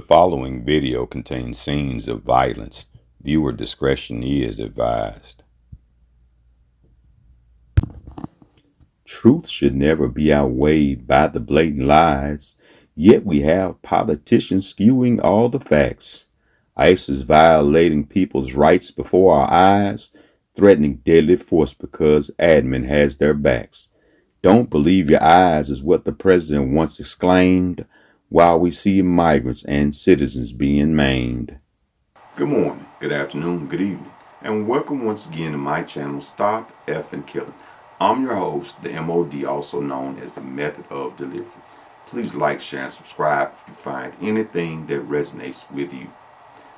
The following video contains scenes of violence. Viewer discretion is advised. Truth should never be outweighed by the blatant lies, yet we have politicians skewing all the facts. ICE is violating people's rights before our eyes, threatening deadly force because admin has their backs. Don't believe your eyes is what the president once exclaimed, while we see migrants and citizens being maimed. Good morning, good afternoon, good evening, and welcome once again to my channel, Stop Effing Killing. I'm your host, the MOD, also known as the Method of Delivery. Please like, share, and subscribe if you find anything that resonates with you.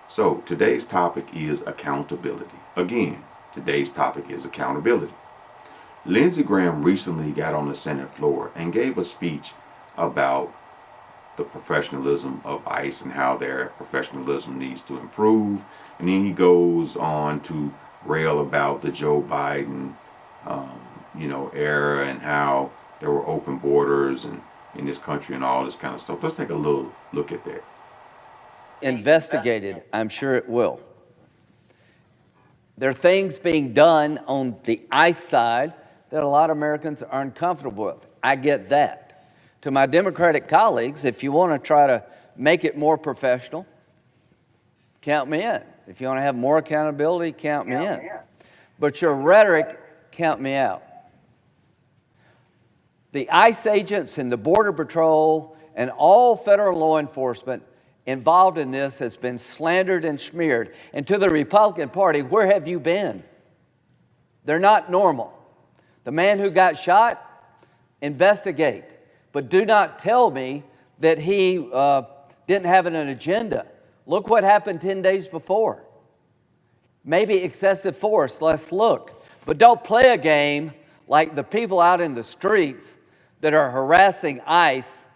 So, today's topic is accountability. Again, today's topic is accountability. Lindsey Graham recently got on the Senate floor and gave a speech about the professionalism of ICE and how their professionalism needs to improve. And then he goes on to rail about the Joe Biden, era and how there were open borders and in this country and all this kind of stuff. Let's take a little look at that. Investigated, I'm sure it will. There are things being done on the ICE side that a lot of Americans are uncomfortable with. I get that. To my Democratic colleagues, if you want to try to make it more professional, count me in. If you want to have more accountability, count me in. But your rhetoric, count me out. The ICE agents and the Border Patrol and all federal law enforcement involved in this has been slandered and smeared. And to the Republican Party, where have you been? They're not normal. The man who got shot, investigate. But do not tell me that he didn't have an agenda. Look what happened 10 days before. Maybe excessive force, let's look. But don't play a game like the people out in the streets that are harassing ICE,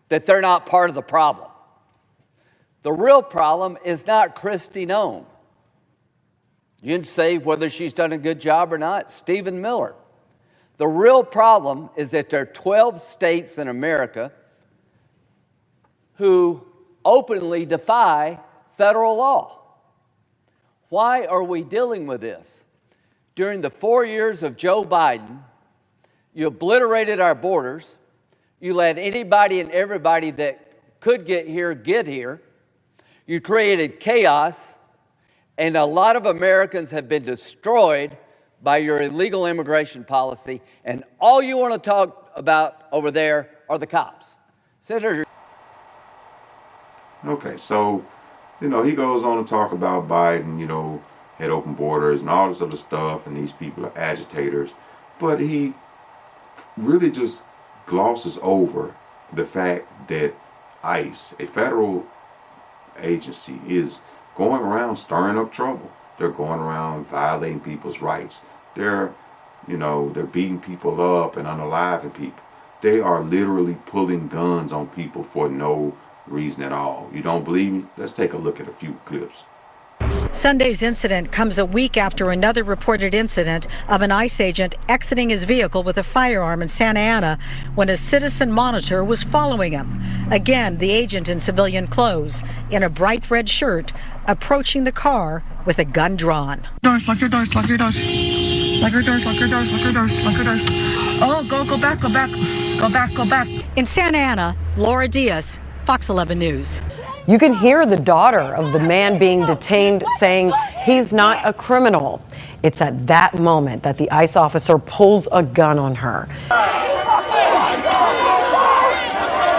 that they're not part of the problem. The real problem is not Kristi Noem. You can say whether she's done a good job or not, Stephen Miller. The real problem is that there are 12 states in America who openly defy federal law. Why are we dealing with this? During the 4 years of Joe Biden, you obliterated our borders. You let anybody and everybody that could get here. You created chaos, and a lot of Americans have been destroyed by your illegal immigration policy, and all you want to talk about over there are the cops. Senator. Okay, so, he goes on to talk about Biden, had open borders and all this other stuff, and these people are agitators, but he really just glosses over the fact that ICE, a federal agency, is going around stirring up trouble. They're going around violating people's rights. They're beating people up and unaliving people. They are literally pulling guns on people for no reason at all. You don't believe me? Let's take a look at a few clips. Sunday's incident comes a week after another reported incident of an ICE agent exiting his vehicle with a firearm in Santa Ana when a citizen monitor was following him. Again, the agent in civilian clothes, in a bright red shirt, approaching the car with a gun drawn. Doors, lock your doors, lock your doors. Lock your doors, lock your doors, lock your doors, lock your doors. Oh, go back, go back. Go back, go back. In Santa Ana, Laura Diaz, Fox 11 News. You can hear the daughter of the man being detained saying he's not a criminal. It's at that moment that the ICE officer pulls a gun on her.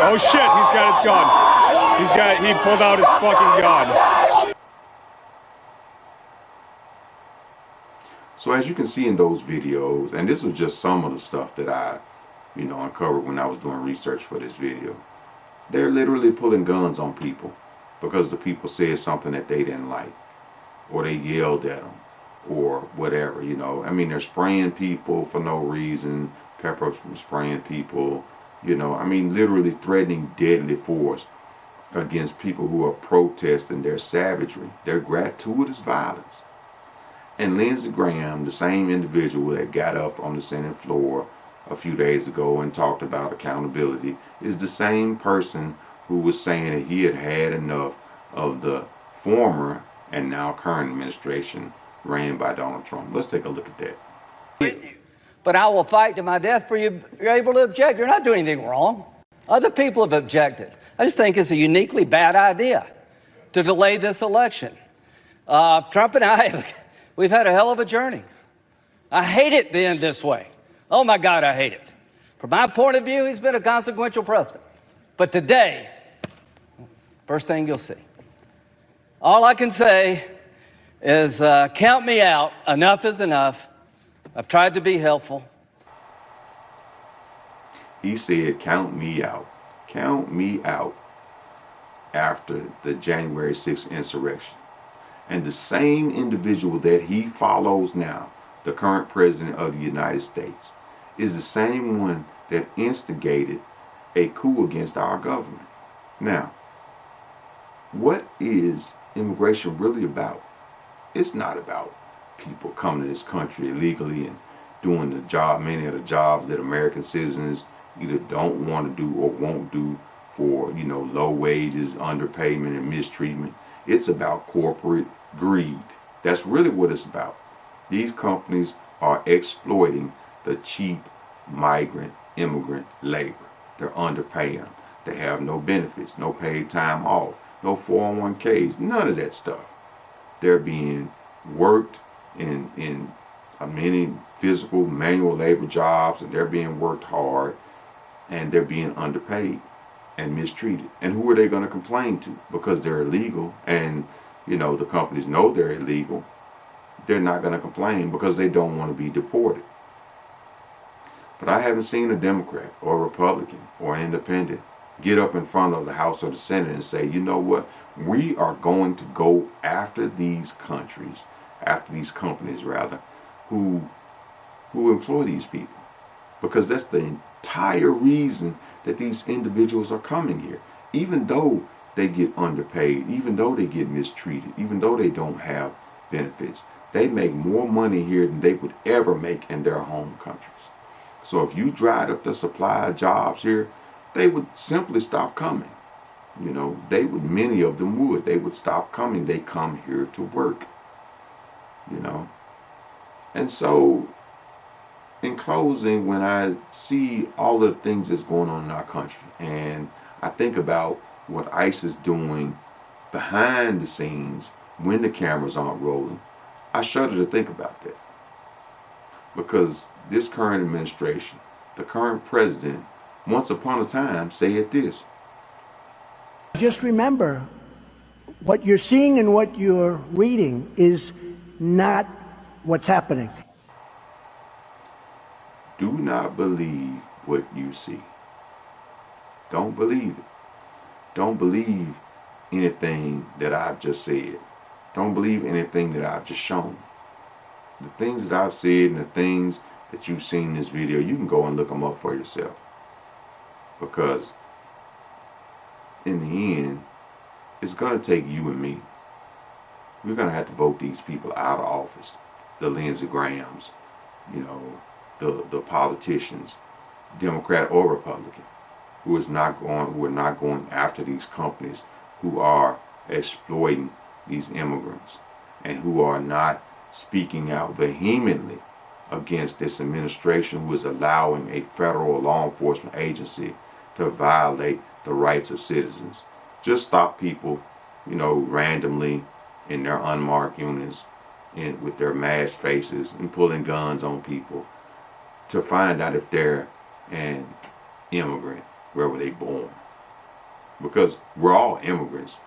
Oh shit, he's got his gun. He pulled out his fucking gun. So as you can see in those videos, and this was just some of the stuff that I, uncovered when I was doing research for this video. They're literally pulling guns on people because the people said something that they didn't like, or they yelled at them, or whatever, they're spraying people for no reason, pepper spraying people, literally threatening deadly force against people who are protesting their savagery, their gratuitous violence. And Lindsey Graham, the same individual that got up on the Senate floor a few days ago and talked about accountability, is the same person who was saying that he had had enough of the former and now current administration ran by Donald Trump. Let's take a look at that. But I will fight to my death for you. You're able to object. You're not doing anything wrong. Other people have objected. I just think it's a uniquely bad idea to delay this election. Trump and I, we've had a hell of a journey. I hate it to end this way. Oh my God, I hate it. From my point of view, he's been a consequential president. But today, first thing you'll see. All I can say is count me out. Enough is enough. I've tried to be helpful. He said, count me out. Count me out after the January 6th insurrection. And the same individual that he follows now, the current president of the United States, is the same one that instigated a coup against our government. Now, what is immigration really about? It's not about people coming to this country illegally and doing the job, many of the jobs that American citizens either don't want to do or won't do for, low wages, underpayment, and mistreatment. It's about corporate greed. That's really what it's about. These companies are exploiting the cheap migrant, immigrant labor. They're underpaying them. They have no benefits, no paid time off, no 401ks, none of that stuff. They're being worked in many physical manual labor jobs, and they're being worked hard, and they're being underpaid and mistreated. And who are they going to complain to? Because they're illegal, and the companies know they're illegal. They're not going to complain because they don't want to be deported. But I haven't seen a Democrat or a Republican or an independent get up in front of the House or the Senate and say, you know what, we are going to go after these countries, after these companies rather, who employ these people. Because that's the entire reason that these individuals are coming here. Even though they get underpaid, even though they get mistreated, even though they don't have benefits, they make more money here than they would ever make in their home countries. So if you dried up the supply of jobs here, they would simply stop coming. Many of them would. They would stop coming. They come here to work. And so, in closing, when I see all the things that's going on in our country, and I think about what ICE is doing behind the scenes when the cameras aren't rolling, I shudder to think about that. Because this current administration, the current president, once upon a time said this. Just remember, what you're seeing and what you're reading is not what's happening. Do not believe what you see. Don't believe it. Don't believe anything that I've just said. Don't believe anything that I've just shown. The things that I've said and the things that you've seen in this video, you can go and look them up for yourself. Because in the end, it's going to take you and me. We're going to have to vote these people out of office. The Lindsey Grahams, the politicians, Democrat or Republican, who are not going after these companies who are exploiting these immigrants and who are not speaking out vehemently against this administration who is allowing a federal law enforcement agency to violate the rights of citizens. Just stop people, randomly in their unmarked units with their masked faces and pulling guns on people to find out if they're an immigrant, where were they born. Because we're all immigrants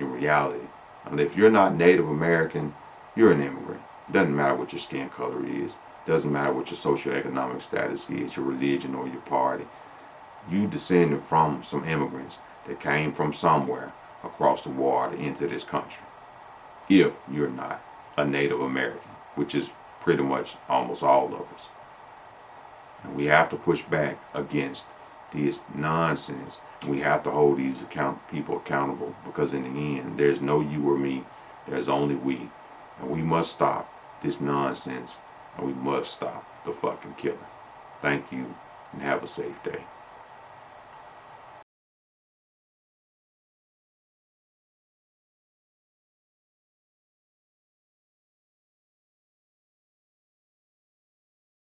in reality. And if you're not Native American, you're an immigrant. Doesn't matter what your skin color is. Doesn't matter what your socioeconomic status is, your religion or your party. You descended from some immigrants that came from somewhere across the water into this country. If you're not a Native American, which is pretty much almost all of us. And we have to push back against this nonsense. We have to hold these people accountable, because in the end, there's no you or me. There's only we. And we must stop this nonsense, and we must stop the fucking killing. Thank you, and have a safe day.